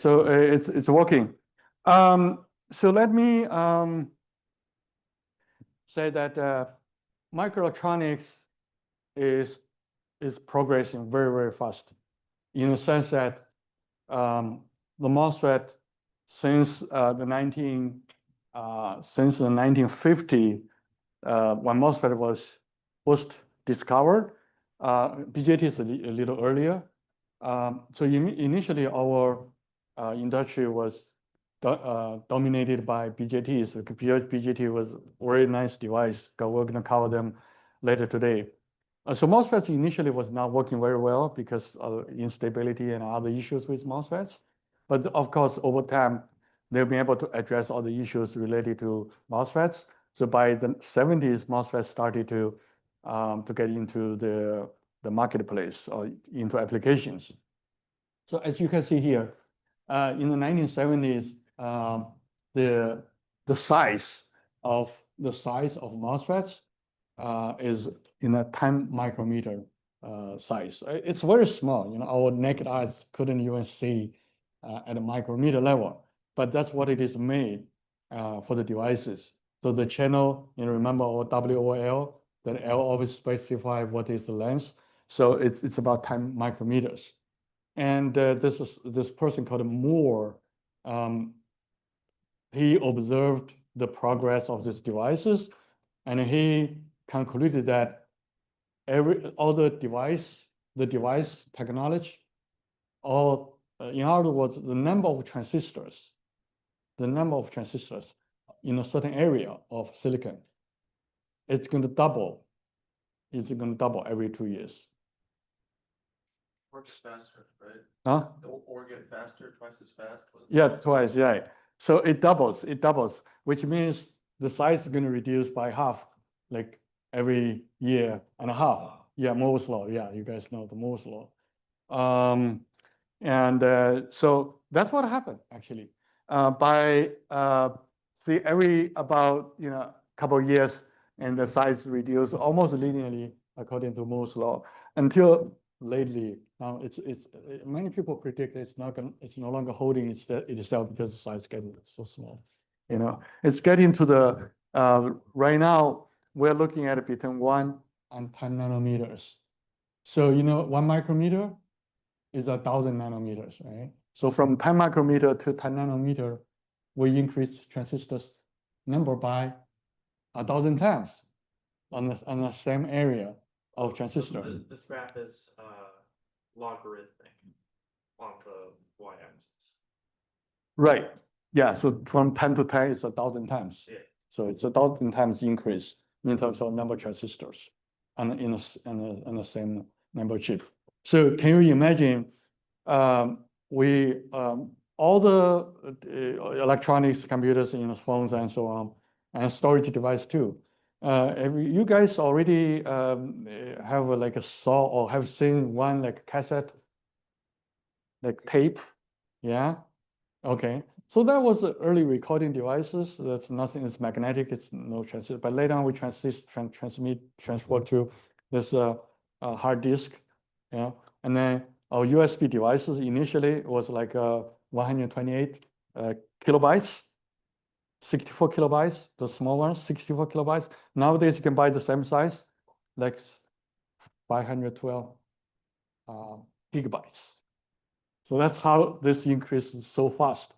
So it's working. So let me say that microelectronics is progressing very, very fast, in the sense that the MOSFET since the 1950, when MOSFET was first discovered, BJT is a little earlier. So initially our industry was dominated by BJTs. BJT was a very nice device. We're going to cover them later today. So MOSFETs initially was not working very well because of instability and other issues with MOSFETs. But of course, over time, they've been able to address all the issues related to MOSFETs. So by the 70s, MOSFETs started to get into the marketplace or into applications. So as you can see here, in the 1970s, the size of MOSFETs is in a 10 micrometer size. It's very small. Our naked eyes couldn't even see at a micrometer level, but that's what it is made for the devices. So the channel, remember our WOL, that L always specify what is the length. So it's about 10 micrometers. And this person called Moore, he observed the progress of these devices, and he concluded that all the device technology, or in other words, the number of transistors in a certain area of silicon, it's going to double. It's going to double every 2 years. Works faster, right? Huh? Or get faster, twice as fast. Yeah, twice, yeah. So it doubles, which means the size is going to reduce by half, like every year and a half. Yeah, Moore's law. Yeah, you guys know the Moore's law. So that's what happened actually. Every about couple of years, and the size reduced almost linearly according to Moore's law, until lately. Now many people predict it's no longer holding itself because the size is getting so small. It's getting to the right now we're looking at it between 1 and 10 nanometers. So 1 micrometer is 1,000 nanometers, right? So from 10 micrometer to 10 nanometer, we increase transistors number by 1,000 times on the same area of transistor. This graph is logarithmic on the y-axis. Right. Yeah. So from 10 to 10, it's 1,000 times. Yeah. So it's 1,000 times increase in terms of number of transistors and in the same number chip. So can you imagine all the electronics, computers, phones and so on, and storage device too. You guys already have like a saw or have seen one like cassette, like tape? Yeah. Okay. So that was the early recording devices. That's nothing. It's magnetic. It's no transistor. But later on, we transfer to this hard disk. Yeah. And then our USB devices initially was like 128 kilobytes, 64 kilobytes, the small ones, 64 kilobytes. Nowadays, you can buy the same size, like 512 gigabytes. So that's how this increases so fast.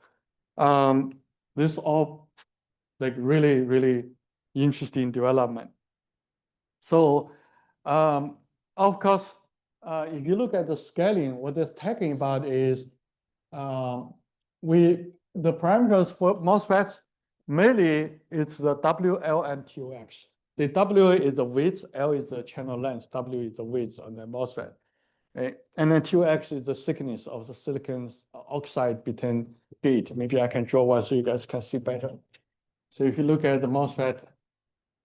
This all like really, really interesting development. So of course, if you look at the scaling, what it's talking about is the parameters for MOSFETs, mainly it's the W, L, and TOX. The W is the width, L is the channel length, W is the width on the MOSFET. Right? And then TOX is the thickness of the silicon oxide between gate. Maybe I can draw one so you guys can see better. So if you look at the MOSFET,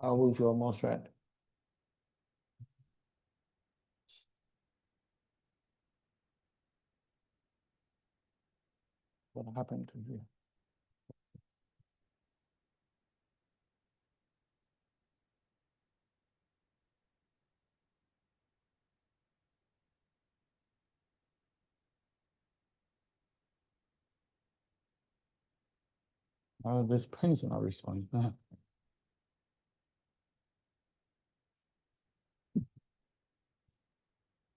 I will draw a MOSFET. What happened to you? Oh, this pen is not responding.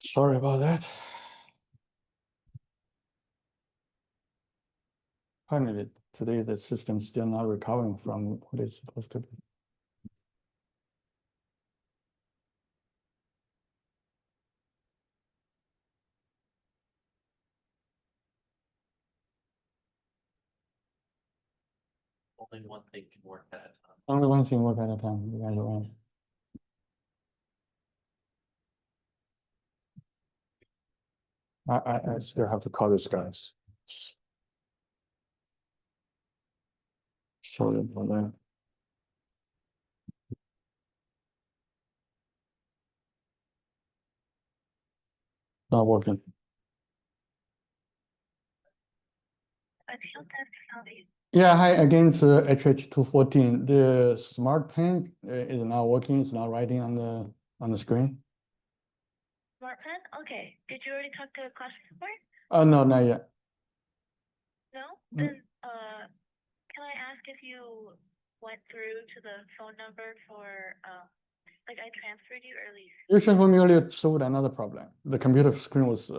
Sorry about that. Apparently, today the system's still not recovering from what it's supposed to be. Only one thing can work at a time. Only one thing work at a time. You guys are right. I still have to call this guys. Sorry about that. Not working. Yeah, hi again to HH214. The smart pen is not working. It's not writing on the screen. Smart pen? Okay. Did you already talk to class support? No, not yet. No? Mm. Then can I ask if you went through to the phone number for like I transferred you earlier? You transferred me earlier solved another problem. The computer screen was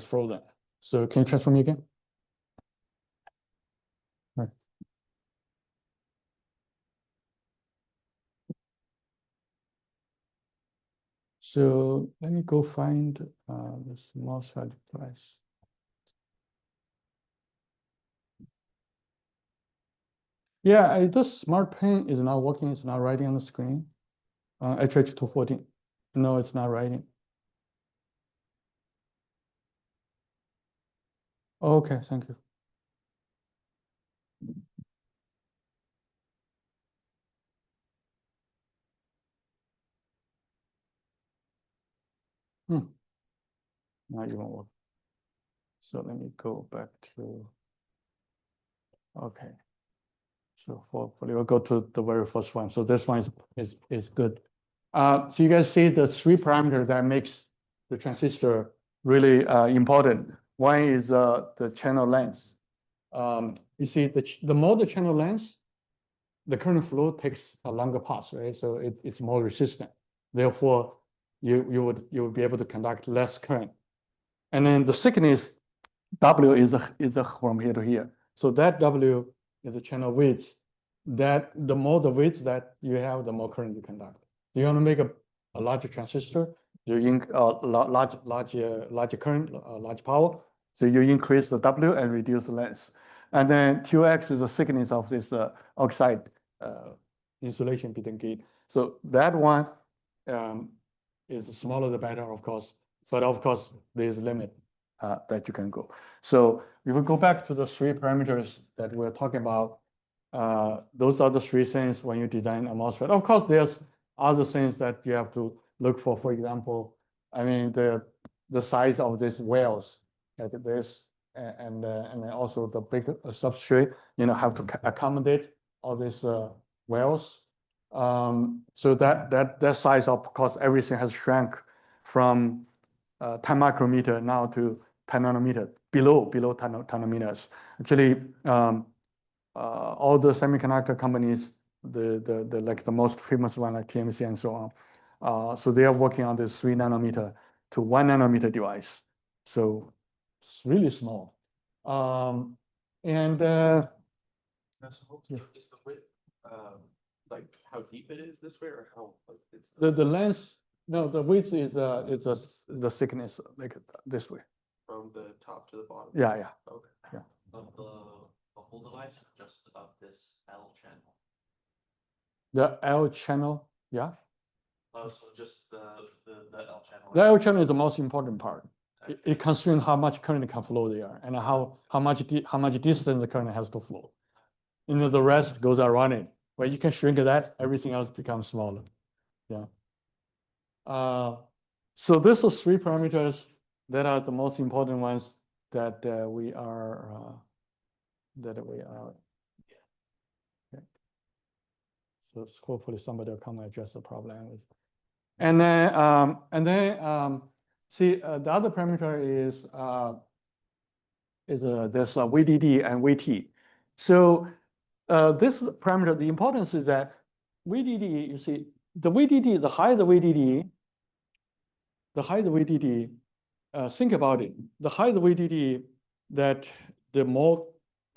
frozen. So can you transfer me again? Right. So let me go find the small side device. Yeah, this smart pen is not working. It's not writing on the screen. HH214. No, it's not writing. Okay, thank you. Not even work. So let me go back to, okay. So hopefully we'll go to the very first one. So this one is good. So you guys see the three parameters that makes the transistor really important. One is the channel length. You see the more the channel length, the current flow takes a longer path, right? So it's more resistant. Therefore, you would be able to conduct less current. And then the thickness W is from here to here. So that W is the channel width. That the more the width that you have, the more current you conduct. Do you want to make a larger transistor? You large current, large power. So you increase the W and reduce the length. And then 2x is the thickness of this oxide insulation between gate. So that one is smaller the better, of course. But of course, there's limit that you can go. So we will go back to the three parameters that we're talking about. Those are the three things when you design a MOSFET. Of course, there's other things that you have to look for. For example, I mean the size of these wells like this, and then also the big substrate. Have to accommodate all these wells. So that size, of course, everything has shrunk from 10 micrometer now to 10 nanometer, below 10 nanometers. Actually, all the semiconductor companies, the most famous one like TMC and so on, so they are working on this 3 nanometer to 1 nanometer device. So it's really small. And Is the width like how deep it is this way, or how like it's the length? No, the width is the thickness like this way. from the top to the bottom? Yeah. Okay. Yeah. Of the whole device, or just of this L channel? The L channel, yeah. Oh, so just the L channel. The L channel is the most important part. It constrains how much current can flow there and how much distance the current has to flow. The rest goes around it. When you can shrink that, everything else becomes smaller. Yeah. So these are three parameters that are the most important ones that we are. Okay. So hopefully somebody will come and address the problem with. And then see the other parameter is there's a VDD and VT. So this parameter, the importance is that VDD, you see, the VDD, the higher the VDD, think about it, the higher the VDD, that the more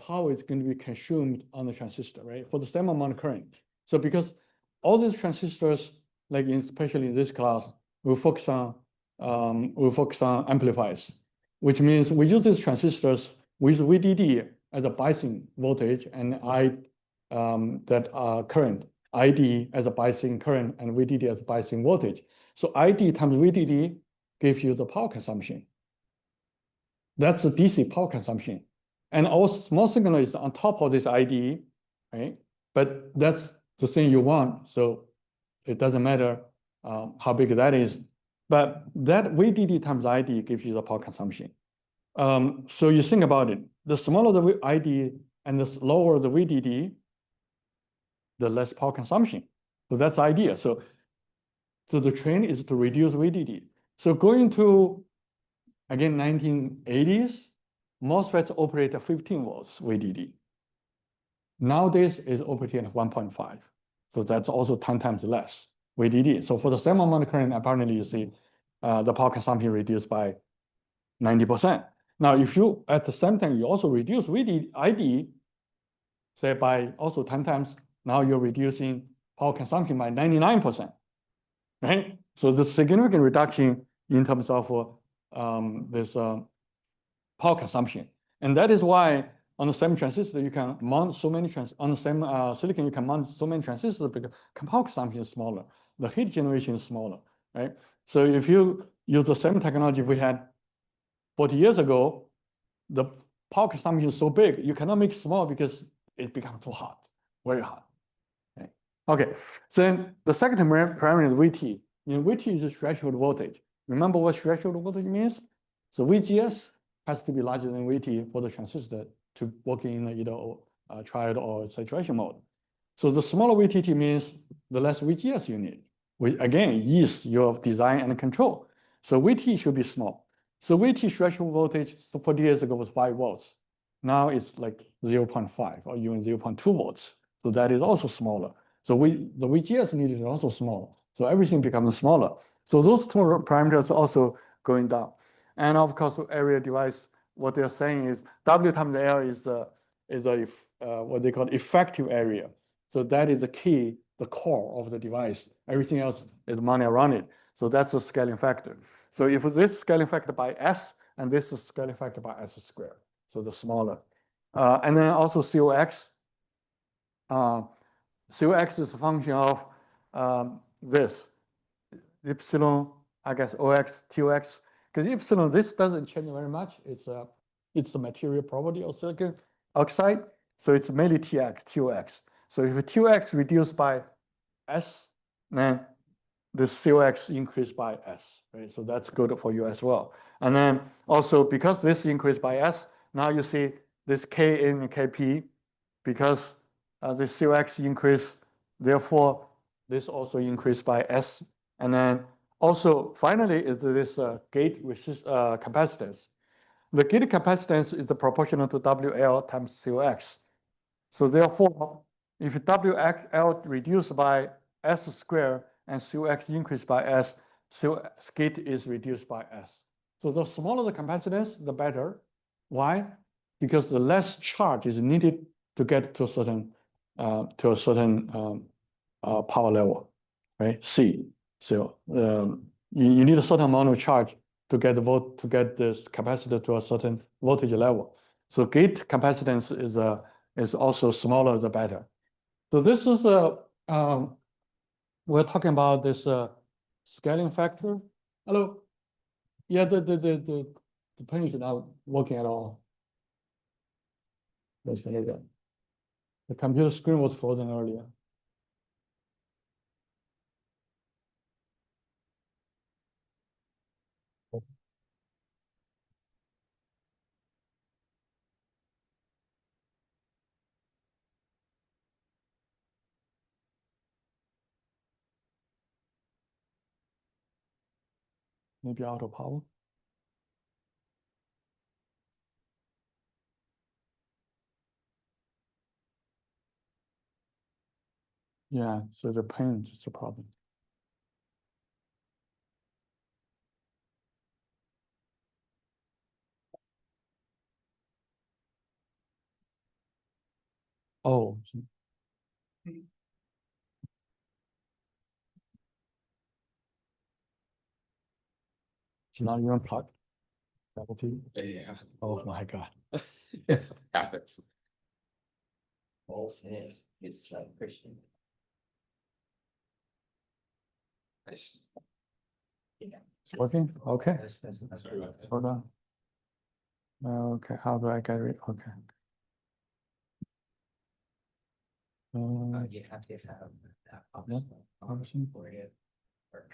power is going to be consumed on the transistor, right? For the same amount of current. So because all these transistors, like especially in this class, we focus on amplifiers, which means we use these transistors with VDD as a biasing voltage and current, ID as a biasing current and VDD as a biasing voltage. So ID times VDD gives you the power consumption. That's the DC power consumption. And our small signal is on top of this ID, right? But that's the thing you want. So it doesn't matter how big that is. But that VDD times ID gives you the power consumption. So you think about it. The smaller the ID and the lower the VDD, the less power consumption. So that's the idea. So the trend is to reduce VDD. So going to, again, 1980s, MOSFETs operate at 15 volts VDD. Nowadays, it's operating at 1.5. So that's also 10 times less VDD. So for the same amount of current, apparently you see the power consumption reduced by 90%. Now, if you, at the same time, you also reduce VDD, ID, say by also 10 times, now you're reducing power consumption by 99%, right? So the significant reduction in terms of this power consumption. And that is why on the same transistor, you can mount so many on the same silicon, you can mount so many transistors because power consumption is smaller. The heat generation is smaller, right? So if you use the same technology we had 40 years ago, the power consumption is so big, you cannot make it small because it becomes too hot, very hot. Okay, so then the second parameter is VT. VT is the threshold voltage. Remember what threshold voltage means? So VGS has to be larger than VT for the transistor to work in either triode or saturation mode. So the smaller VTT means the less VGS you need, which again ease your design and control. So VT should be small. So VT threshold voltage 40 years ago was 5 volts. Now it's like 0.5 or even 0.2 volts. So that is also smaller. So the VGS needed is also small. So everything becomes smaller. So those two parameters are also going down. And of course, area device, what they're saying is W times L is what they call effective area. So that is the key, the core of the device. Everything else is money around it. So that's a scaling factor. So if this scaling factor by S and this is scaling factor by S squared, so the smaller. And then also COX. COX is a function of this, epsilon, I guess, OX, TOX. Because epsilon, this doesn't change very much. It's the material property of silicon oxide. So it's mainly TX, TOX. So if TOX reduced by S, then the COX increased by S, right? So that's good for you as well. And then also because this increased by S, now you see this Kn and Kp, because this COX increase, therefore this also increased by S. And then also finally is this gate capacitance. The gate capacitance is proportional to WL times COX. So therefore, if WL reduced by S squared and COX increased by S, so gate is reduced by S. So the smaller the capacitance, the better. Why? Because the less charge is needed to get to a certain power level, right? C. So you need a certain amount of charge to get this capacitor to a certain voltage level. So gate capacitance is also smaller the better. So this is we're talking about this scaling factor. Hello. Yeah, the pen is not working at all. Let's get it done. The computer screen was frozen earlier. Maybe out of power. Yeah, so the pain is a problem. Oh. It's not even plugged. Yeah. Oh my God. Yes, happens. It's like Christian. Nice. It's working? Okay, That's Sorry about that. hold on. Okay, how do I get it? Okay. You have to have that Yeah, option for it work.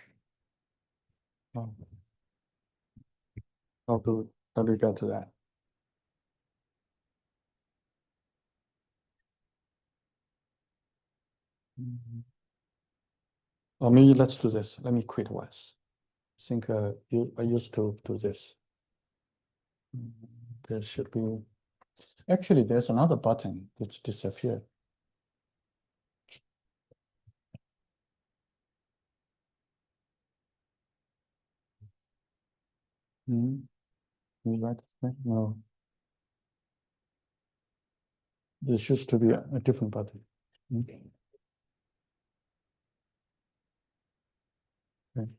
oh. How do we get to that? Or maybe let's do this. Let me quit once. I think I used to do this. There should be, actually, there's another button that's disappeared. Hmm. You right? No. There used to be a different button. Hmm. Okay.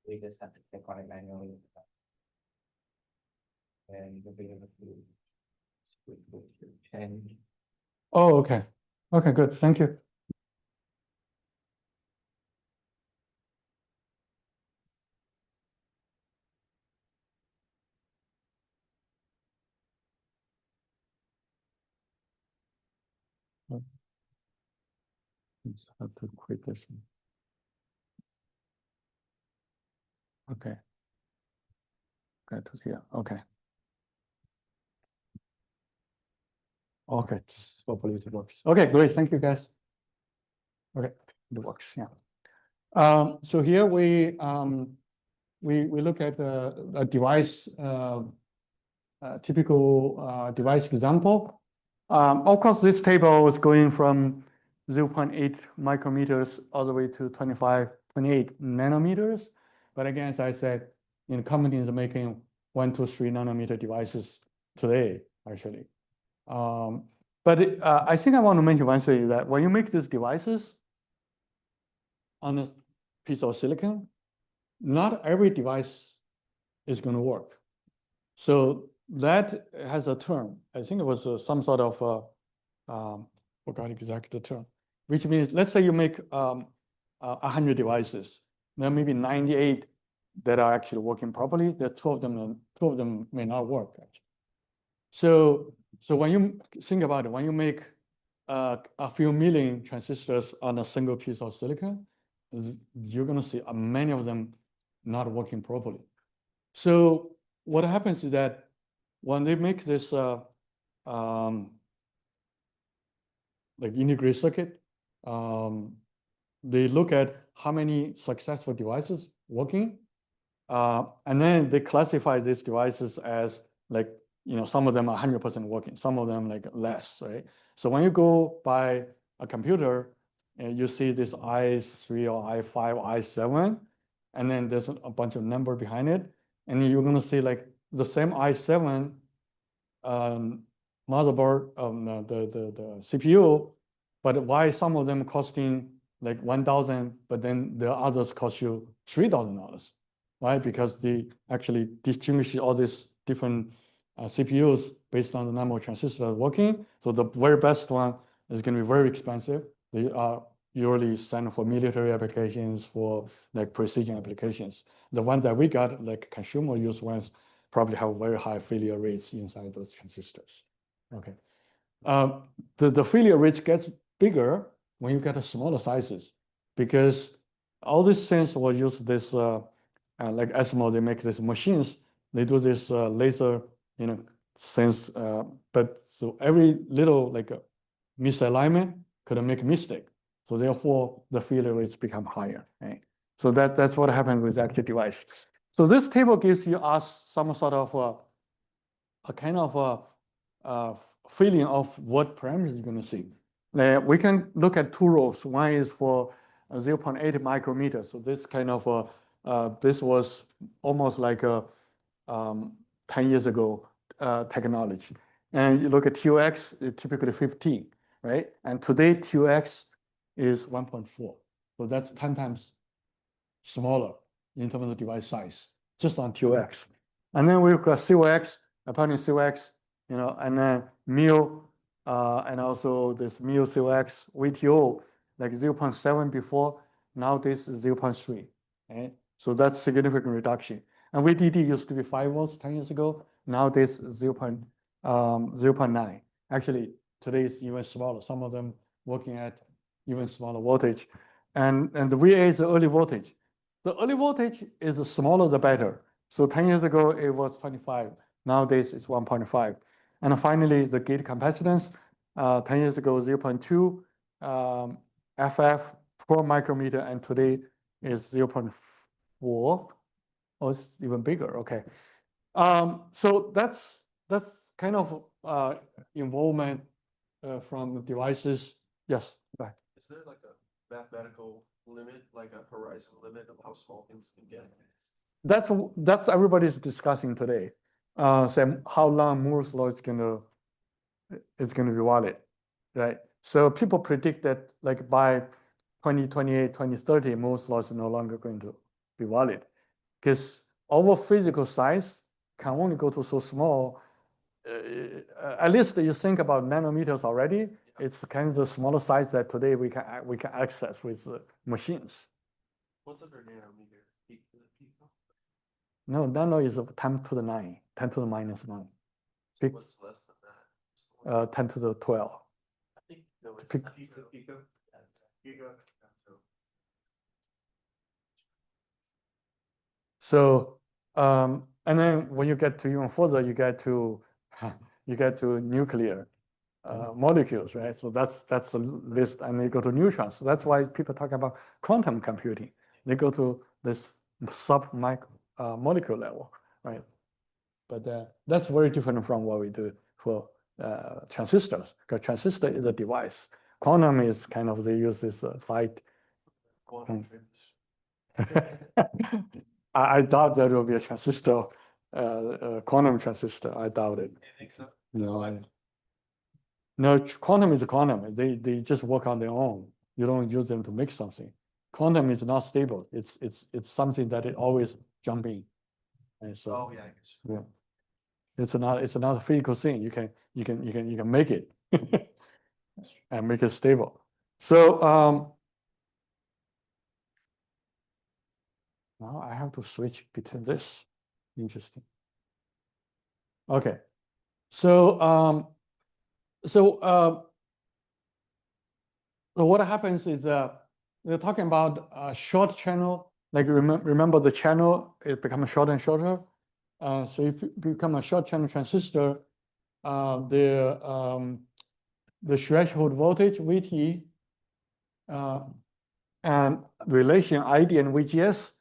We just have to click on it manually. And you'll be able to switch with your change. Oh, okay. Okay, good. Thank you. Just have to quit this one. Okay. Got to here. Okay. Okay, just hopefully it works. Okay, great. Thank you, guys. Okay, it works. Yeah. So here we look at a device, typical device example. Of course, this table is going from 0.8 micrometers all the way to 28 nanometers. But again, as I said, companies are making 1, 2, 3 nanometer devices today, actually. But I think I want to mention one thing, that when you make these devices on a piece of silicon, not every device is going to work. So that has a term. I think it was some sort of, forgot exactly the term, which means, let's say you make 100 devices, there may be 98 that are actually working properly. There are 2 of them may not work, actually. So when you think about it, when you make a few million transistors on a single piece of silicon, you're going to see many of them not working properly. So what happens is that when they make this like integrated circuit, they look at how many successful devices working, and then they classify these devices as like, some of them are 100% working, some of them like less, right? So when you go by a computer and you see this I3 or I5 or I7, and then there's a bunch of number behind it, and you're going to see like the same I7 motherboard, the CPU, but why some of them costing like 1,000, but then the others cost you $3,000, right? Because they actually distinguish all these different CPUs based on the number of transistors working. So the very best one is going to be very expensive. They are usually sent for military applications, for like precision applications. The one that we got, like consumer use ones, probably have very high failure rates inside those transistors. Okay. The failure rates gets bigger when you get smaller sizes, because all these things will use this, like SMO, they make these machines, they do this laser, sense, but so every little like misalignment could make a mistake. So therefore the failure rates become higher, right? So that's what happened with the active device. So this table gives us some sort of a kind of a feeling of what parameters you're going to see. We can look at two rows. One is for 0.8 micrometer. So this kind of this was almost like a 10 years ago technology. And you look at TOX, it's typically 15, right? And today TOX is 1.4. So that's 10 times smaller in terms of device size, just on TOX. And then we've got COX, apparently COX, and then mu, and also this mu COX, VTO, like 0.7 before, now this is 0.3, right? So that's significant reduction. And VDD used to be 5 volts 10 years ago. Now this is 0.9. Actually, today is even smaller. Some of them working at even smaller voltage. And the VA is the early voltage. The early voltage is the smaller the better. So 10 years ago, it was 25. Nowadays, it's 1.5. And finally, the gate capacitance, 10 years ago, 0.2 FF per micrometer, and today is 0.4. Oh, it's even bigger. Okay. So that's kind of involvement from the devices. Yes. Bye. Is there like a mathematical limit, like a horizon limit of how small things can get? That's everybody's discussing today. Sam, how long Moore's law is gonna be valid, right? So people predict that like by 2028, 2030, Moore's law is no longer going to be valid, because our physical size can only go to so small. At least you think about nanometers already. It's kind of the smaller size that today we can access with machines. What's under nanometer? Peak to the peak? No, nano is 10 to the 9, 10 to the minus 9. Peak, What's less than that? 10 to the 12. I think no, it's Pico. Pico. Pico. So, and then when you get to even further, you get to nuclear molecules, right? So that's the list, and they go to neutrons. So that's why people talk about quantum computing. They go to this molecule level, right? But that's very different from what we do for transistors, because transistor is a device. Quantum is kind of, they use this light. Quantum I doubt there will be a transistor, quantum transistor. I doubt it. You think so? No, no, quantum is quantum. They just work on their own. You don't use them to make something. Quantum is not stable. It's something that it always jumping. And so Oh yeah, I guess. yeah, it's not a physical thing. You can make it and make it stable. So now I have to switch between this. Interesting. Okay. So so what happens is they're talking about a short channel. Like remember the channel, it becomes shorter and shorter. So if you become a short channel transistor, the threshold voltage VT and relation ID and VGS,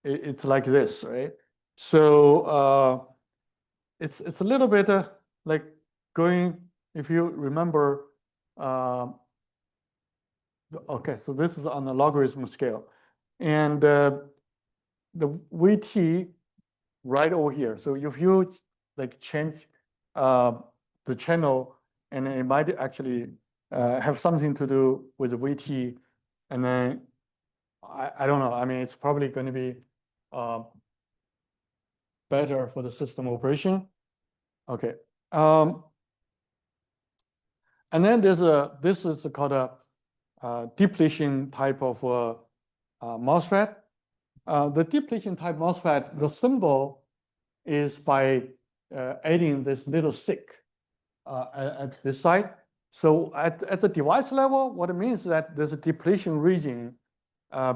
it's like this, right? So it's a little bit like going, if you remember. Okay, so this is on the logarithm scale, and the VT right over here. So if you like change the channel, and it might actually have something to do with the VT, and then I don't know. I mean, it's probably going to be better for the system operation. Okay, and then this is called a depletion type of MOSFET. The depletion type MOSFET, the symbol is by adding this little SiC at this side. So at the device level, what it means is that there's a depletion region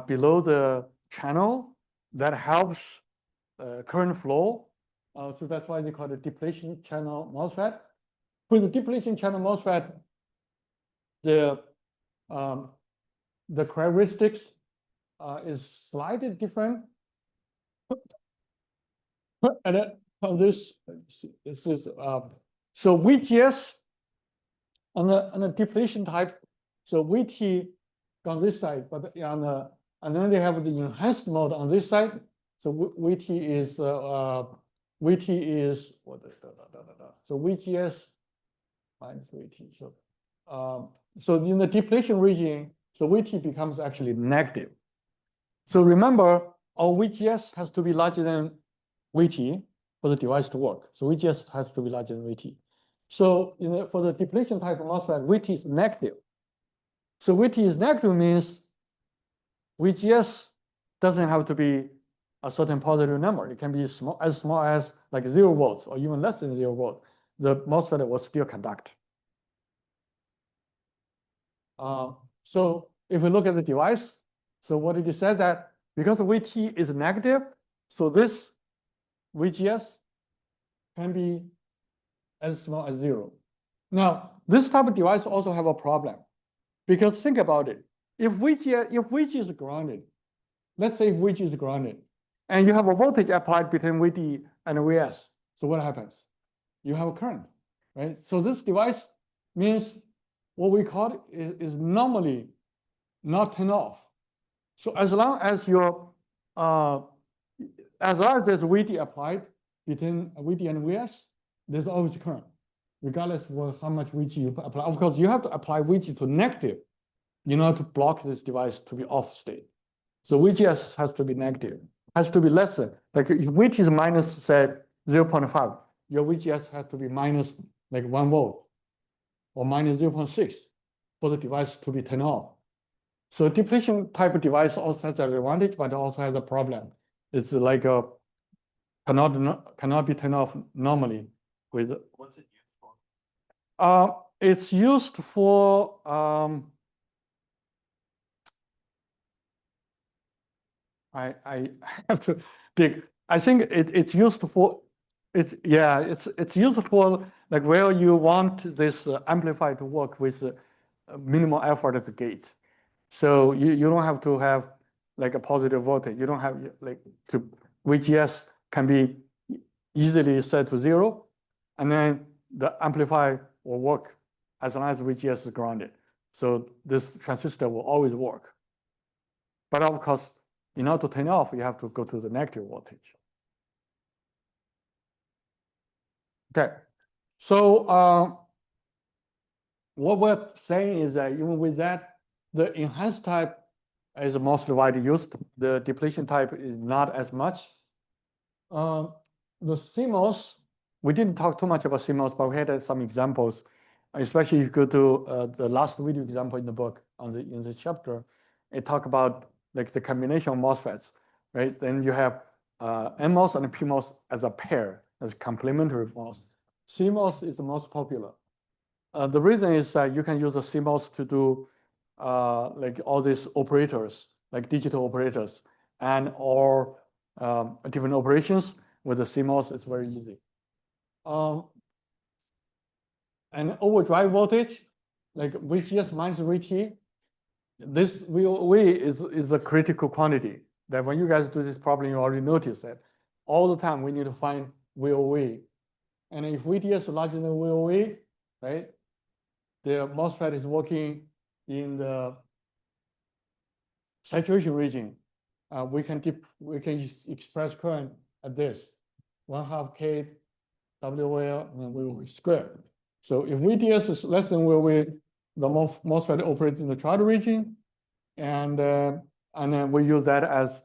below the channel that helps current flow. So that's why they call it depletion channel MOSFET. With the depletion channel MOSFET, the characteristics is slightly different. And then on this is so VGS on the depletion type So VT on this side, but on the, and then they have the enhanced mode on this side. So VT is what? So VGS minus VT. So in the depletion region, so VT becomes actually negative. So remember, our VGS has to be larger than VT for the device to work. So VGS has to be larger than VT. So for the depletion type of MOSFET, VT is negative. So VT is negative means VGS doesn't have to be a certain positive number. It can be small as like 0 volts or even less than 0 volt. The MOSFET will still conduct. So if we look at the device, so what did you say that because VT is negative, so this VGS can be as small as 0. Now, this type of device also have a problem because think about it. If VG is grounded, let's say if VG is grounded, and you have a voltage applied between VD and VS, so what happens? You have a current, right? So this device means what we call is normally not turned off. So as long as there's VD applied between VD and VS, there's always current, regardless of how much VG you apply. Of course, you have to apply VG to negative in order to block this device to be off state. So VGS has to be negative, has to be less than, like if VT is minus, say, 0.5, your VGS has to be minus like 1 volt or minus 0.6 for the device to be turned off. So depletion type of device also has an advantage, but also has a problem. It's like cannot be turned off normally with. What's it used for? It's used for I have to dig. I think it's used for it's used for like where you want this amplifier to work with minimal effort at the gate. So you don't have to have like a positive voltage. You don't have like to VGS can be easily set to 0, and then the amplifier will work as long as VGS is grounded. So this transistor will always work. But of course, in order to turn it off, you have to go to the negative voltage. Okay, so what we're saying is that even with that, the enhanced type is most widely used. The depletion type is not as much. The CMOS, we didn't talk too much about CMOS, but we had some examples, especially if you go to the last video example in the book in the chapter, it talk about like the combination of MOSFETs, right? Then you have NMOS and PMOS as a pair, as complementary MOS. CMOS is the most popular. The reason is that you can use a CMOS to do like all these operators, like digital operators, and or different operations with the CMOS. It's very easy. And overdrive voltage, like VGS minus VT, this VOV is a critical quantity that when you guys do this problem, you already notice that all the time we need to find VOV. And if VT is larger than VOV, right, the MOSFET is working in the saturation region. We can express current at this 1/2 K WL and VOV squared. So if VDS is less than VOV, the MOSFET operates in the triode region, and then we use that as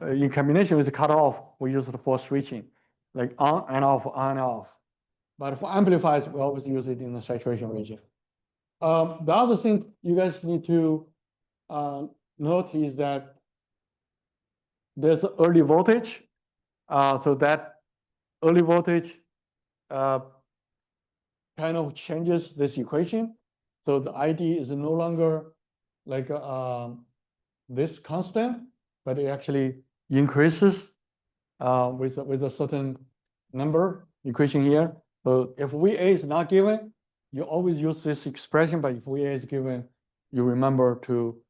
in combination with the cutoff. We use it for switching, like on and off, on and off. But for amplifiers, we always use it in the saturation region. The other thing you guys need to note is that there's early voltage. So that early voltage kind of changes this equation. So the ID is no longer like this constant, but it actually increases with a certain number equation here. So if VA is not given, you always use this expression, but if VA is given, you remember to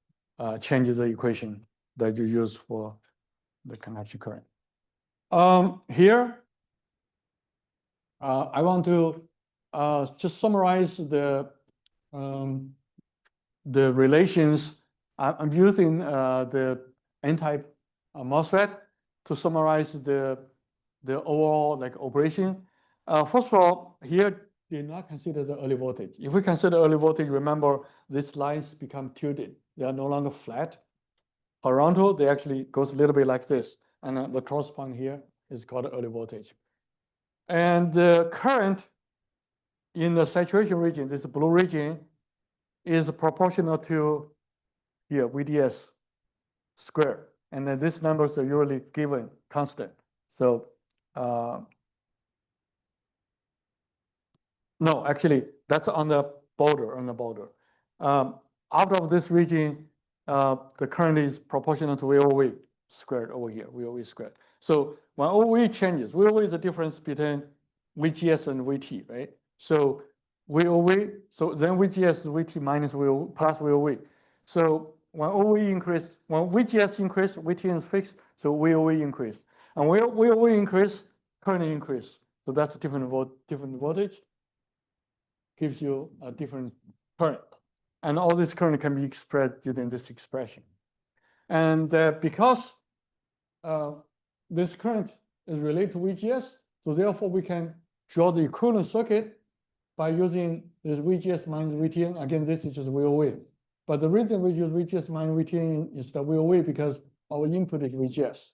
change the equation that you use for the conduction current. Here, I want to just summarize the the relations, I'm using the N-type MOSFET to summarize the overall like operation. First of all, here did not consider the early voltage. If we consider early voltage, remember these lines become tilted. They are no longer flat. Horizontal, they actually goes a little bit like this. And the cross point here is called early voltage. And the current in the saturation region, this blue region, is proportional to here, VDS squared. And then these numbers are usually given constant. So no, actually, that's on the border, out of this region, the current is proportional to VOV squared over here, VOV squared. So when OV changes, VOV is the difference between VGS and VT, right? So VOV, so then VGS is VT minus VOV plus VOV. So when OV increase, when VGS increase, VT is fixed, so VOV increase. And when VOV increase, current increase. So that's a different voltage. Gives you a different current. And all this current can be expressed using this expression. And because this current is related to VGS, so therefore we can draw the equivalent circuit by using this VGS minus VTN. Again, this is just VOV. But the reason we use VGS minus VTN is the VOV because our input is VGS,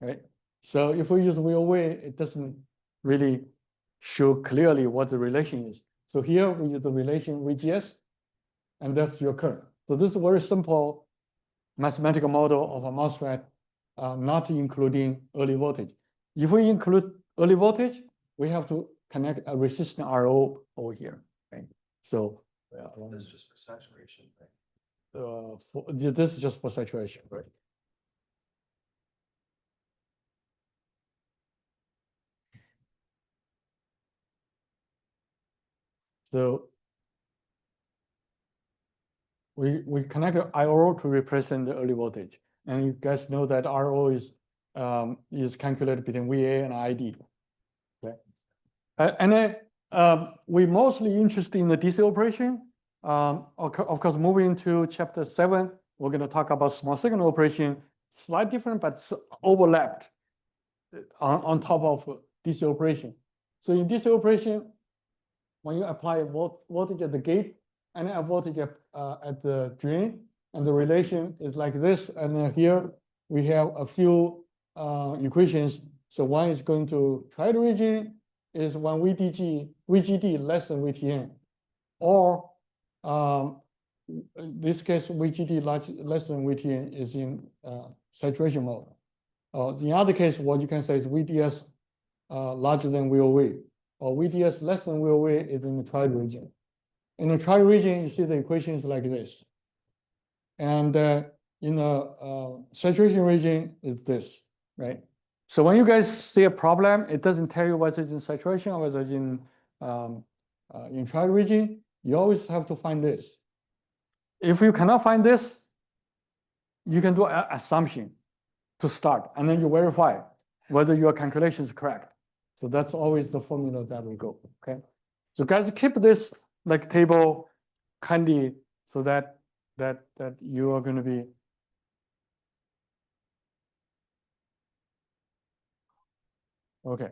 right? So if we use VOV, it doesn't really show clearly what the relation is. So here we use the relation VGS, and that's your current. So this is a very simple mathematical model of a MOSFET, not including early voltage. If we include early voltage, we have to connect a resistant RO over here, right? So That's just for saturation, right? this is just for saturation, right? So we connected IRO to represent the early voltage, and you guys know that RO is calculated between VA and ID. Okay, and then we mostly interested in the DC operation. Of course, moving to chapter 7, we're going to talk about small signal operation. Slightly different, but overlapped on top of DC operation. So in DC operation, when you apply voltage at the gate and a voltage at the drain, and the relation is like this. And then here we have a few equations. So one is going to triode region is when VGD less than VTN, or in this case VGD less than VTN is in saturation mode. In the other case, what you can say is VDS larger than VOV, or VDS less than VOV is in the triode region. In the triode region, you see the equation is like this. And in the saturation region is this, right? So when you guys see a problem, it doesn't tell you whether it's in saturation or whether it's in triode region. You always have to find this. If you cannot find this, you can do an assumption to start, and then you verify whether your calculation is correct. So that's always the formula that we go, okay? So guys, keep this like table handy so that you are going to be okay.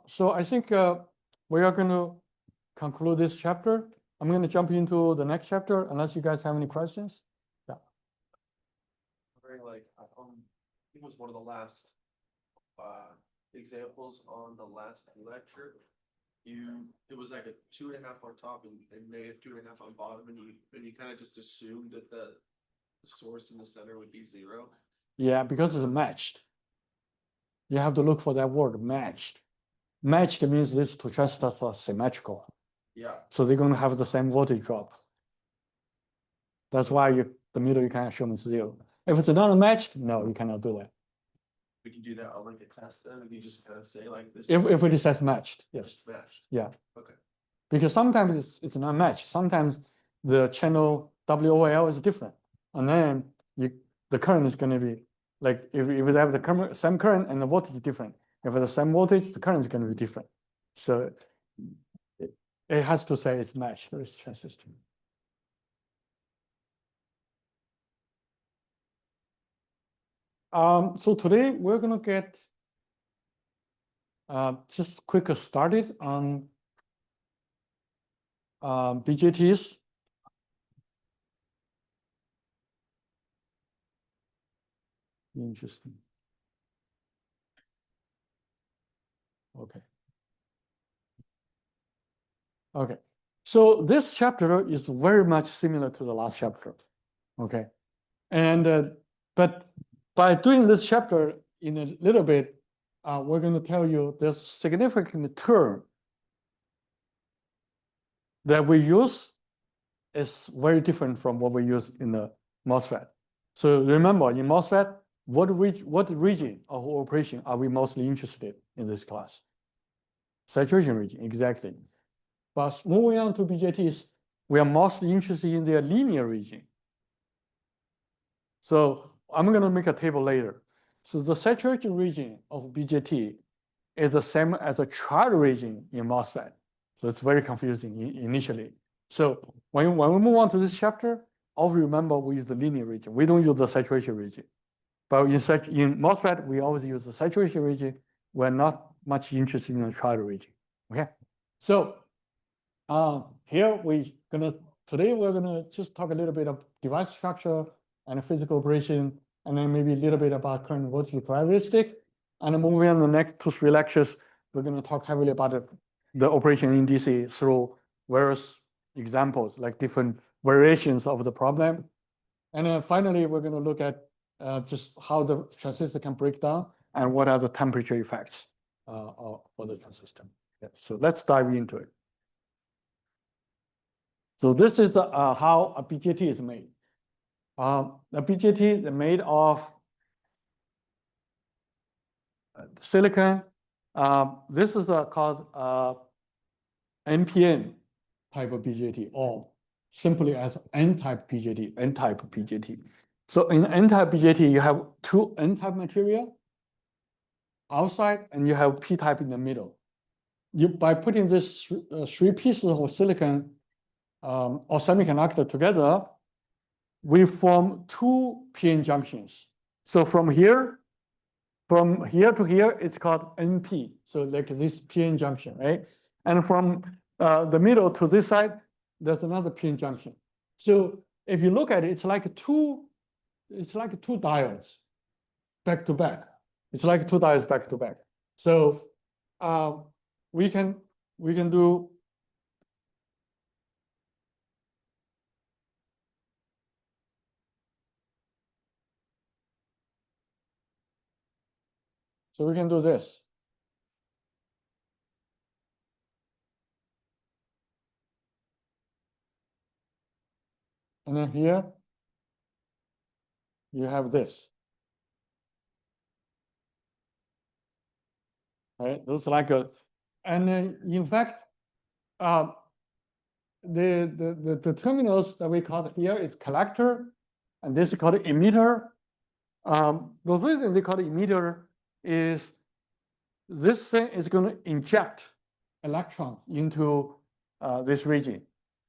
So I think we are going to conclude this chapter. I'm going to jump into the next chapter unless you guys have any questions. Yeah. Very like I think it was one of the last examples on the last lecture. It was like a 2.5 on top and negative 2.5 on bottom, and you kind of just assumed that the source in the center would be 0. Yeah, because it's matched. You have to look for that word, matched. Matched means these two transistors are symmetrical. Yeah. So they're going to have the same voltage drop. That's why the middle you can assume is 0. If it's not matched, no, you cannot do that. We can do that on like a test then, and you just kind of say like this. If it says matched, yes. It's matched. Yeah. Okay. Because sometimes it's not matched. Sometimes the channel WOL is different. And then the current is going to be like, if they have the same current and the voltage is different. If it's the same voltage, the current is going to be different. So it has to say it's matched, this transistor. So today we're gonna get just quick started on BJTs. Interesting. Okay. Okay. So this chapter is very much similar to the last chapter. Okay. And but by doing this chapter in a little bit, we're going to tell you there's significant term that we use is very different from what we use in the MOSFET. So remember, in MOSFET, what region of operation are we mostly interested in this class? Saturation region, exactly. But moving on to BJTs, we are mostly interested in their linear region. So I'm going to make a table later. So the saturation region of BJT is the same as a trial region in MOSFET. So it's very confusing initially. So when we move on to this chapter, always remember we use the linear region. We don't use the saturation region. But in MOSFET, we always use the saturation region. We're not much interested in the trial region. Okay. So here today we're gonna just talk a little bit of device structure and physical operation, and then maybe a little bit about current voltage characteristic. And then moving on to the next 2-3 lectures, we're gonna talk heavily about the operation in DC through various examples, like different variations of the problem. And then finally, we're gonna look at just how the transistor can break down and what are the temperature effects for the transistor. Yes. So let's dive into it. So this is how a BJT is made. A BJT is made of silicon. This is called NPN type of BJT, or simply as N-type BJT, N-type BJT. So in N-type BJT, you have 2 N-type material outside, and you have P-type in the middle. By putting this 3 pieces of silicon or semiconductor together, we form 2 p-n junctions. So from here to here, it's called NP. So like this p-n junction, right? And from the middle to this side, there's another p-n junction. So if you look at it, it's like two diodes back to back. It's like 2 diodes back to back. So we can do. So we can do this. And then here, you have this. Right? Looks like a, and in fact, the terminals that we call here is collector, and this is called emitter. The reason they call it emitter is this thing is going to inject electrons into this region.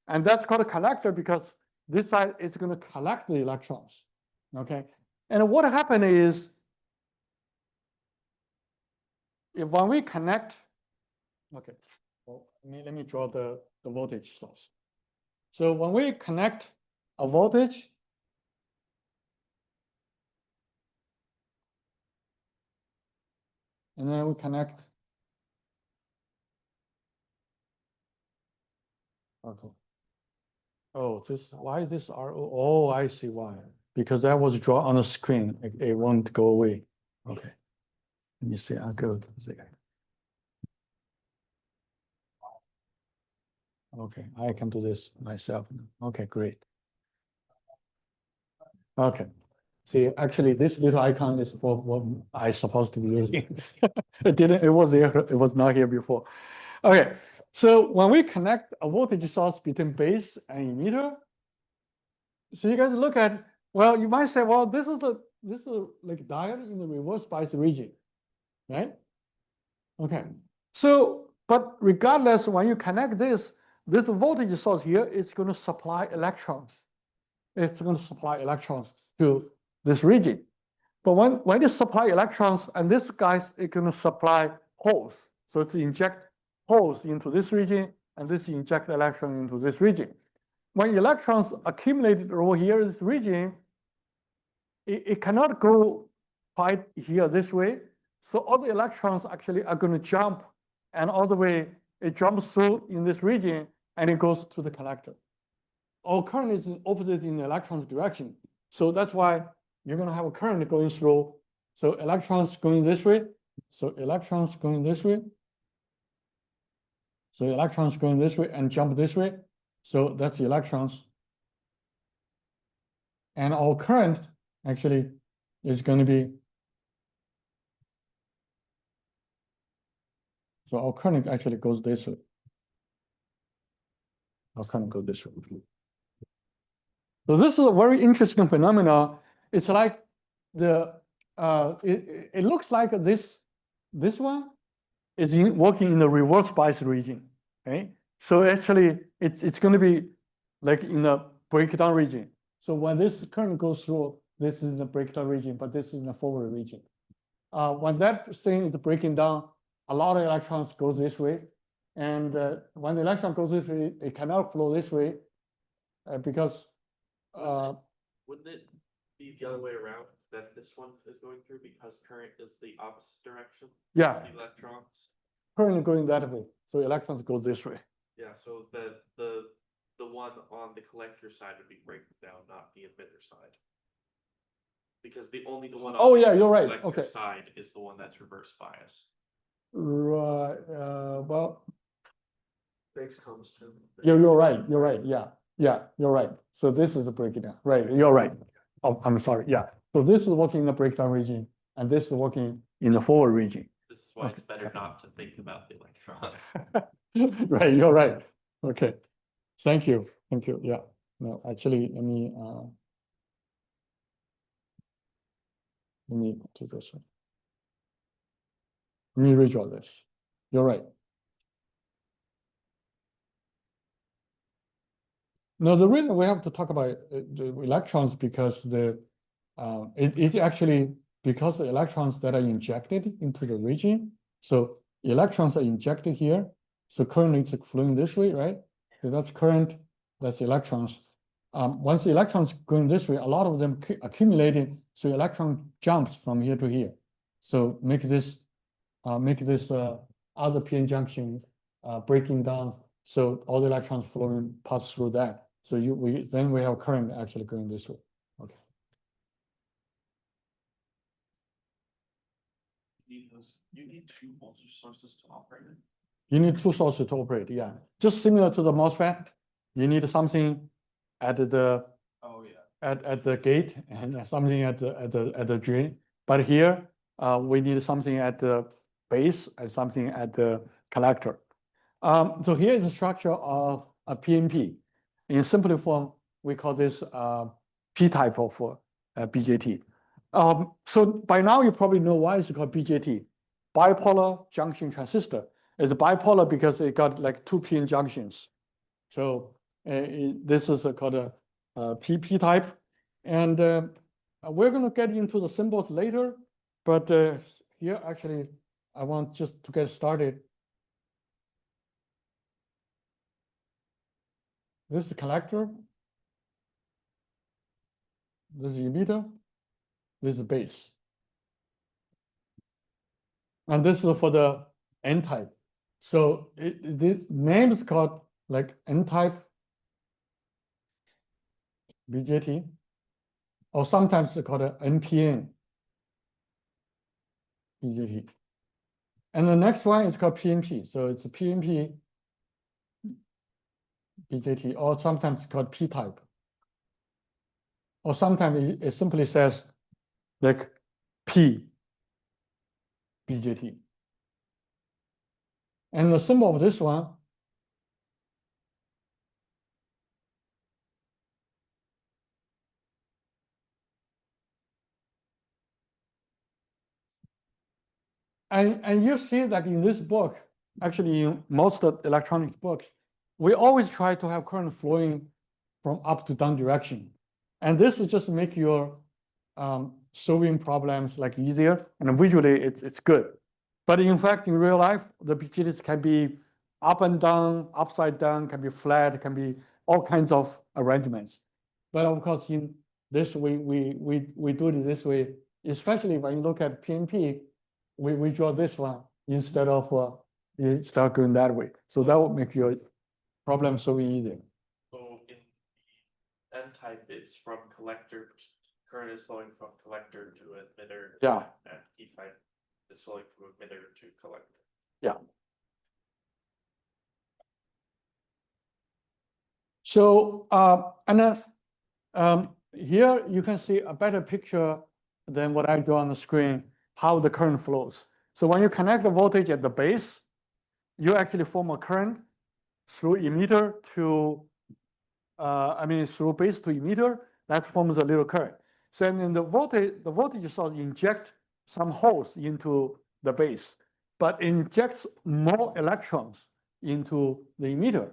And that's called a collector because this side is going to collect the electrons. Okay. And what happened is, when we connect, okay, well, let me draw the voltage source. So when we connect a voltage, and then we connect, okay. Oh, why is this RO? Oh, I see why. Because that was drawn on the screen. It won't go away. Okay. Let me see. I'll go to there. Okay, I can do this myself. Okay, great. Okay. See, actually, this little icon is for what I supposed to be using. It was there. It was not here before. Okay. So when we connect a voltage source between base and emitter, so you guys look at, well, you might say, well, this is like diode in the reverse bias region, right? Okay. So, but regardless, when you connect this voltage source here is going to supply electrons. It's going to supply electrons to this region. But when you supply electrons, and this guy's is going to supply holes. So it's inject holes into this region, and this inject electron into this region. When electrons accumulated over here in this region, it cannot go quite here this way. So all the electrons actually are going to jump, and all the way it jumps through in this region, and it goes to the collector. Our current is opposite in the electron's direction. So that's why you're going to have a current going through. So electrons going this way. So electrons going this way. So electrons going this way and jump this way. So that's the electrons. And our current actually is going to be, so our current actually goes this way. Our current goes this way. So this is a very interesting phenomenon. It's like it looks like this one is working in the reverse bias region, right? So actually it's going to be like in the breakdown region. So when this current goes through, this is the breakdown region, but this is in the forward region. When that thing is breaking down, a lot of electrons go this way. And when the electron goes this way, it cannot flow this way because wouldn't it be the other way around, that this one is going through because current is the opposite direction? yeah, The electrons. current going that way. So electrons go this way. Yeah, so the one on the collector side would be breaking down, not the emitter side. Because the one on Oh, the yeah, you're right. collector Okay. side is the one that's reverse bias. Right. Well, Thanks, constant. you're right. You're right. Yeah. Yeah, you're right. So this is a breakdown. Right. You're right. Oh, I'm sorry. Yeah. So this is working in the breakdown region, and this is working in the forward region. This is why it's better not to think about the electron. Right. You're right. Okay. Thank you. Thank you. Yeah. No, actually, let me do this one. Let me redraw this. You're right. No, the reason we have to talk about the electrons because it actually, because the electrons that are injected into the region, so electrons are injected here, so current is flowing this way, right? So that's current, that's electrons. Once the electrons going this way, a lot of them accumulating, so electron jumps from here to here. So make this other p-n junction breaking down, so all the electrons flowing pass through that. So then we have current actually going this way. Okay. You need two voltage sources to operate it. You need two sources to operate. Yeah, just similar to the MOSFET. You need something at the at the gate and something at the drain. But here we need something at the base and something at the collector. So here is the structure of a PNP. In simple form, we call this P-type of BJT. So by now you probably know why it's called BJT. Bipolar junction transistor. It's bipolar because it got like two p-n junctions. So this is called a P-type. And we're going to get into the symbols later. But here actually, I want just to get started. This is collector. This is emitter. This is base. And this is for the N-type. So the name is called like N-type BJT, or sometimes it's called an NPN BJT. And the next one is called PNP. So it's a PNP BJT, or sometimes it's called P-type. Or sometimes it simply says like P BJT. And the symbol of this one and you see that in this book, actually in most of electronics books, we always try to have current flowing from up to down direction. And this is just make your solving problems like easier, and visually it's good. But in fact, in real life, the BJTs can be up and down, upside down, can be flat, can be all kinds of arrangements. But of course, in this we do it this way, especially when you look at PNP, we draw this one instead of going that way. So that will make your problem solving easier. So in the N-type, it's from collector, current is flowing from collector to emitter. Yeah. And P-type is flowing from emitter to collector. Yeah. So and then here you can see a better picture than what I draw on the screen, how the current flows. So when you connect the voltage at the base, you actually form a current through emitter to, through base to emitter, that forms a little current. So then the voltage source inject some holes into the base, but injects more electrons into the emitter.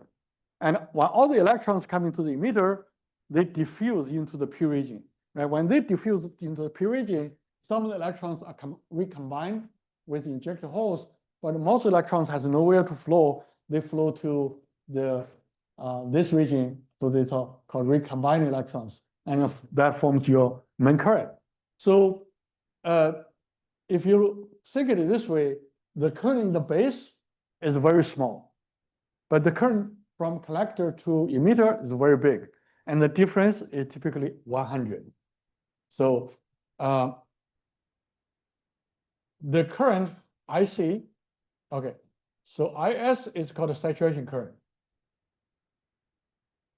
And when all the electrons come into the emitter, they diffuse into the P region. Right? When they diffuse into the P region, some of the electrons are recombined with the injected holes, but most electrons has nowhere to flow. They flow to the this region, so these are called recombined electrons, and that forms your main current. So if you think it this way, the current in the base is very small, but the current from collector to emitter is very big, and the difference is typically 100. So the current IC, okay, so IS is called a saturation current,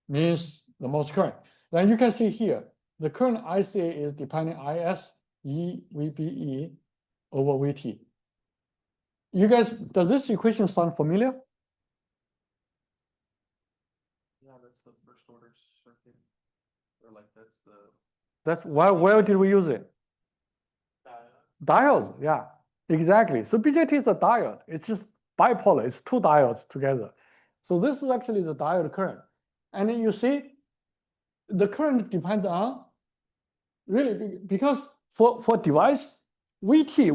means the most current. Then you can see here, the current IC is depending IS E VBE over VT. You guys, does this equation sound familiar? Yeah, that's the first order circuit. Or like That's where did we use it? Diodes, yeah, exactly. So BJT is a diode. It's just bipolar. It's two diodes together. So this is actually the diode current. And then you see the current depends on, really, because for device, VT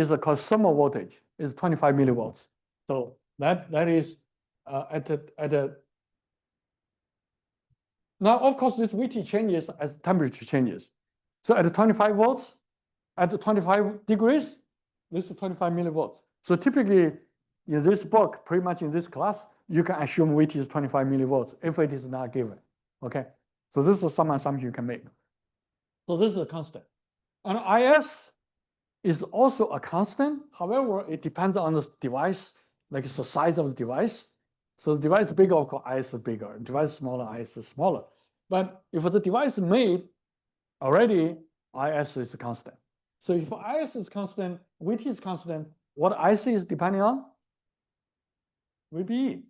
is a consumer voltage, is 25 millivolts. So that is at a now, of course, this VT changes as temperature changes. So at 25 volts, at 25 degrees, this is 25 millivolts. So typically in this book, pretty much in this class, you can assume VT is 25 millivolts if it is not given, okay? So this is some assumption you can make. So this is a constant. And IS is also a constant. However, it depends on the device, like it's the size of the device. So the device is bigger, of course, IS is bigger. Device smaller, IS is smaller. But if the device is made already, IS is a constant. So if IS is constant, VT is constant, what IC is depending on? VBE.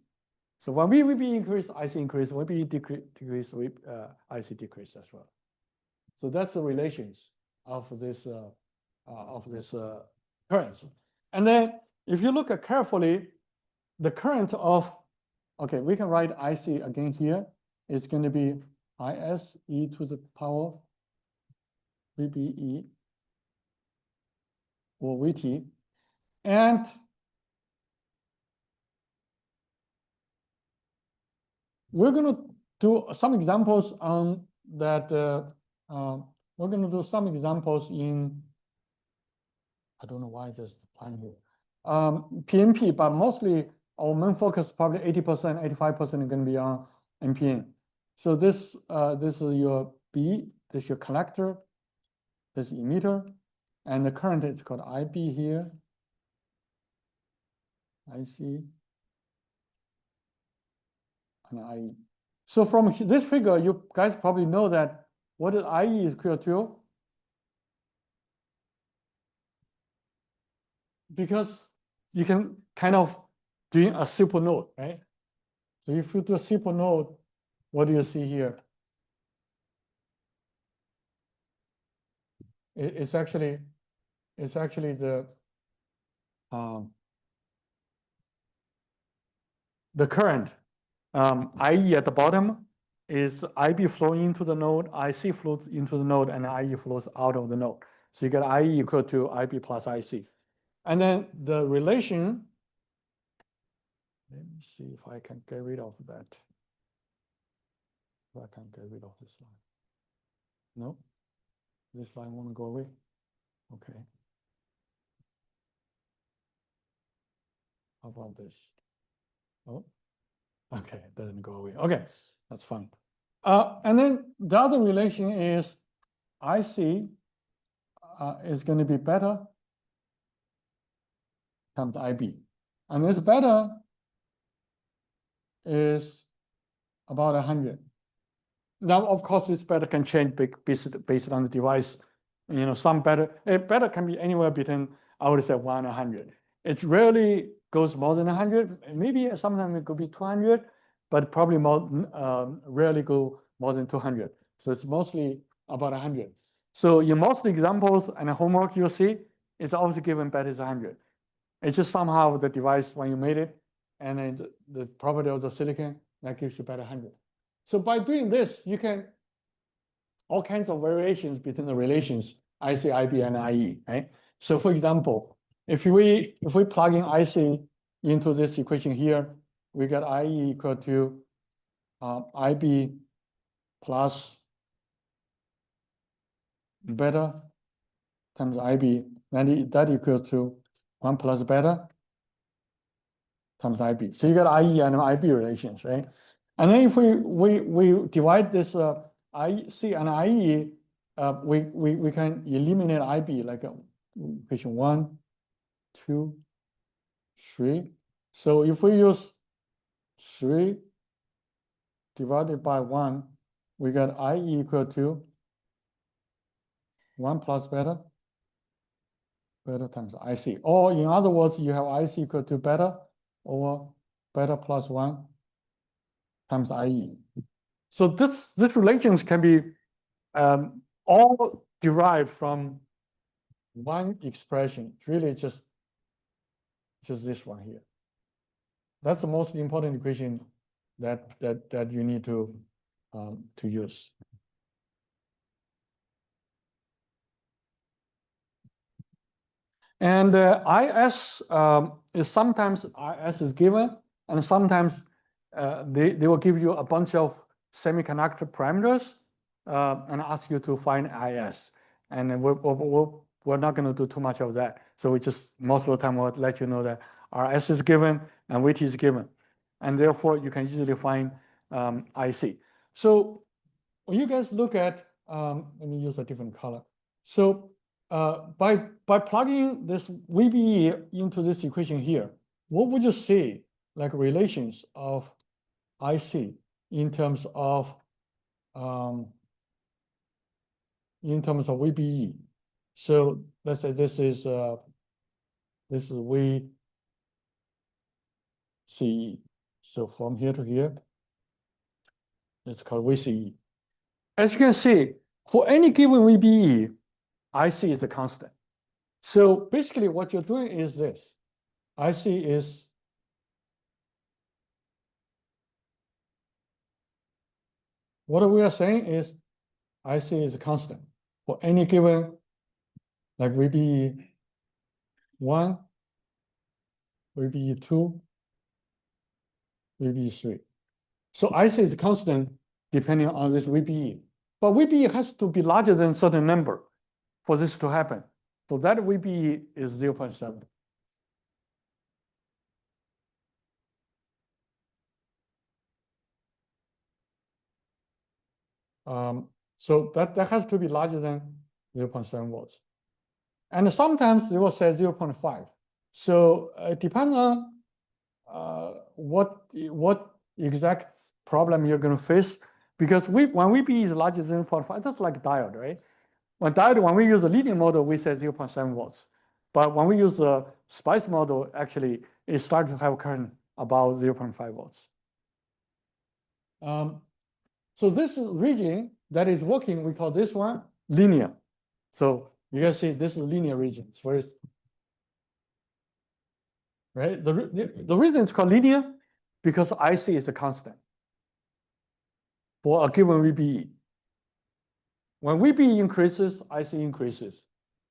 So when VBE increase, IC increase. VBE decrease, IC decrease as well. So that's the relations of this currents. And then if you look at carefully, the current of, okay, we can write IC again here. It's going to be IS e to the power VBE or VT. And we're going to do some examples on that. We're going to do some examples in, I don't know why there's time here, PNP, but mostly our main focus, probably 80%, 85% is going to be on NPN. So this is your B, this is your collector, this is emitter, and the current is called IB here, IC, and IE. So from this figure, you guys probably know that what is IE is equal to? Because you can kind of doing a simple node, right? So if you do a simple node, what do you see here? It's actually the current, IE at the bottom, is IB flowing into the node, IC flows into the node, and IE flows out of the node. So you get IE equal to IB plus IC. And then the relation, let me see if I can get rid of that. If I can get rid of this line. No, this line won't go away. Okay. How about this? Oh, okay, it doesn't go away. Okay, that's fine. And then the other relation is IC is going to be beta times IB. And this beta is about 100. Now, of course, this beta can change based on the device. You know, some beta can be anywhere between, I would say, 1 and 100. It rarely goes more than 100. Maybe sometimes it could be 200, but probably more rarely go more than 200. So it's mostly about 100. So in most examples and homework you'll see, it's always given beta is 100. It's just somehow the device when you made it, and then the property of the silicon that gives you beta 100. So by doing this, you can all kinds of variations between the relations IC, IB, and IE, right? So for example, if we plug in IC into this equation here, we get IE equal to IB plus beta times IB, and that equals to 1 plus beta times IB. So you got IE and IB relations, right? And then if we divide this IC and IE, we can eliminate IB like equation 1, 2, 3. So if we use 3 divided by 1, we get IE equal to 1 plus beta times IC. Or in other words, you have IC equal to beta over beta plus 1 times IE. So this relations can be all derived from one expression. It's really just this one here. That's the most important equation that you need to use. And IS is sometimes IS is given, and sometimes they will give you a bunch of semiconductor parameters and ask you to find IS. And we're not going to do too much of that. So we just most of the time we'll let you know that RS is given and VT is given, and therefore you can easily find IC. So when you guys look at, let me use a different color. So by plugging this VBE into this equation here, what would you see like relations of IC in terms of VBE? So let's say this is VCE. So from here to here, it's called VCE. As you can see, for any given VBE, IC is a constant. So basically what you're doing is this. IC is what we are saying is IC is a constant for any given, like VBE 1, VBE 2, VBE 3. So IC is a constant depending on this VBE. But VBE has to be larger than a certain number for this to happen. So that VBE is 0.7. So that has to be larger than 0.7 volts. And sometimes they will say 0.5. So it depends on what exact problem you're going to face. Because when VBE is larger than 0.5, that's like diode, right? When we use a linear model, we say 0.7 volts. But when we use a SPICE model, actually, it starts to have current about 0.5 volts. So this region that is working, we call this one linear. So you can see this is linear region. It's very, right? The reason it's called linear because IC is a constant for a given VBE. When VBE increases, IC increases,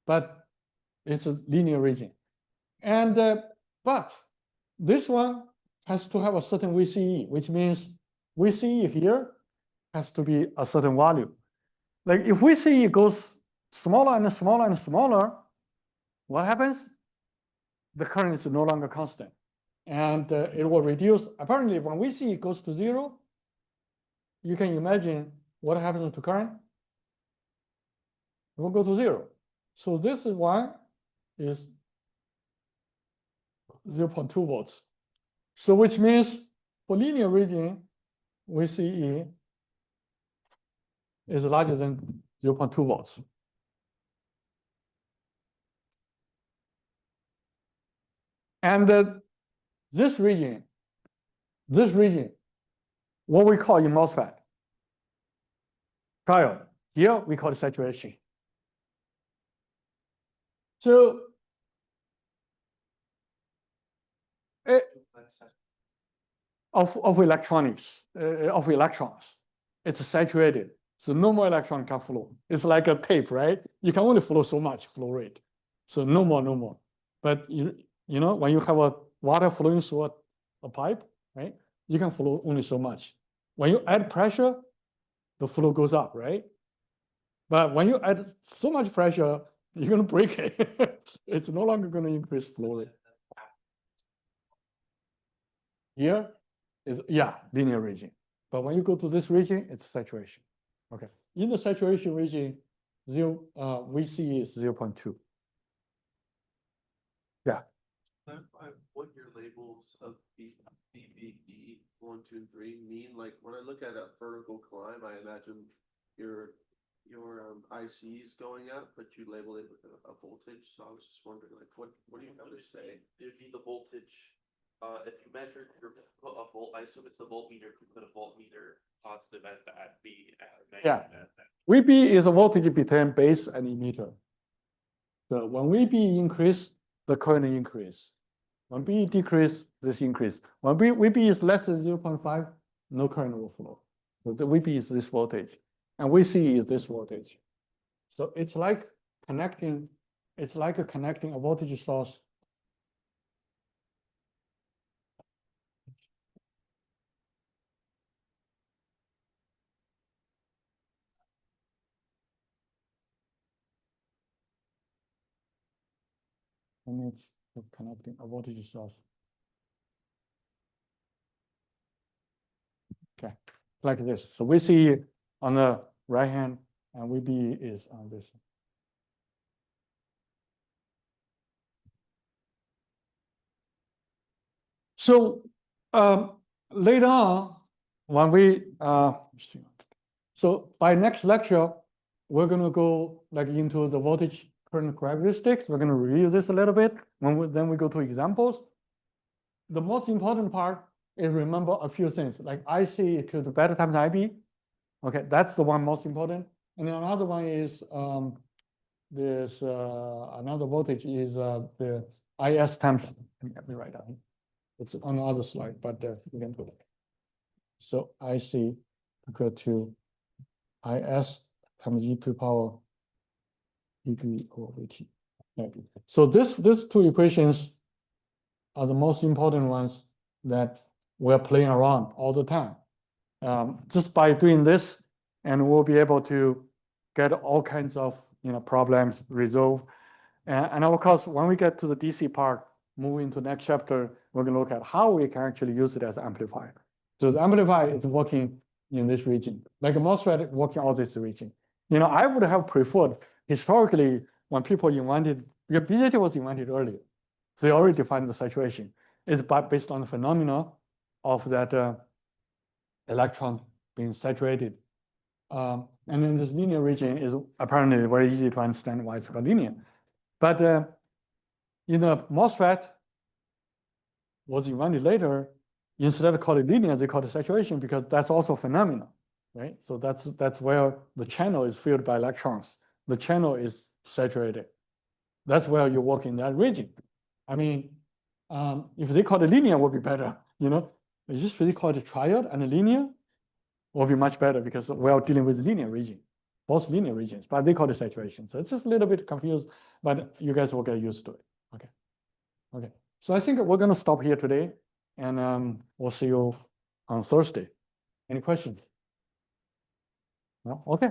but it's a linear region. And but this one has to have a certain VCE, which means VCE here has to be a certain value. Like if VCE goes smaller and smaller and smaller, what happens? The current is no longer constant. And it will reduce. Apparently, when VCE goes to 0, you can imagine what happens to current. It will go to 0. So this one is 0.2 volts. So which means for linear region, VCE is larger than 0.2 volts. And this region, what we call in MOSFET, trial, here we call it saturation. So of electronics, of electrons, it's saturated. So no more electron can flow. It's like a tape, right? You can only flow so much flow rate. So no more. But you know, when you have a water flowing through a pipe, right? You can flow only so much. When you add pressure, the flow goes up, right? But when you add so much pressure, you're going to break it. It's no longer going to increase flow rate. Here is, yeah, linear region. But when you go to this region, it's saturation. Okay. In the saturation region, VC is 0.2. Yeah. What your labels of BBE 1, 2, and 3 mean? Like when I look at a vertical climb, I imagine your ICs going up, but you label it with a voltage. So I was just wondering, like, what do you have to say? It'd be the voltage. If you measure your put a volt, I assume it's the voltmeter. If you put a voltmeter positive as that, B Yeah. as that. VB is a voltage between base and emitter. So when VB increase, the current increase. When B decrease, this increase. When VB is less than 0.5, no current will flow. So the VB is this voltage, and VC is this voltage. So it's like connecting a voltage source. And it's connecting a voltage source. Okay, like this. So we see on the right hand, and VB is on this. So later on, when we so by next lecture, we're going to go like into the voltage current characteristics. We're going to review this a little bit. Then we go to examples. The most important part is remember a few things, like IC equal to beta times IB. Okay, that's the one most important. And then another one is this another voltage is the IS times. Let me write down. It's on the other slide, but we can put it. So IC equal to IS times e to the power dB over VT. Okay. So these two equations are the most important ones that we're playing around all the time. Just by doing this, and we'll be able to get all kinds of problems resolved. And of course, when we get to the DC part, moving to next chapter, we're going to look at how we can actually use it as an amplifier. So the amplifier is working in this region, like a MOSFET working all this region. I would have preferred historically when people invented, because BJT was invented earlier, they already defined the saturation. It's based on the phenomena of that electron being saturated. And then this linear region is apparently very easy to understand why it's called linear. But in the MOSFET was invented later, instead of calling it linear, they call it saturation because that's also a phenomenon, right? So that's where the channel is filled by electrons. The channel is saturated. That's where you work in that region. I mean, if they call it linear, would be better, It's just really called a triad and a linear. will be much better because we are dealing with linear region, both linear regions, but they call it saturation. So it's just a little bit confused, but you guys will get used to it. Okay. Okay. So I think we're going to stop here today, and we'll see you on Thursday. Any questions? No? Okay.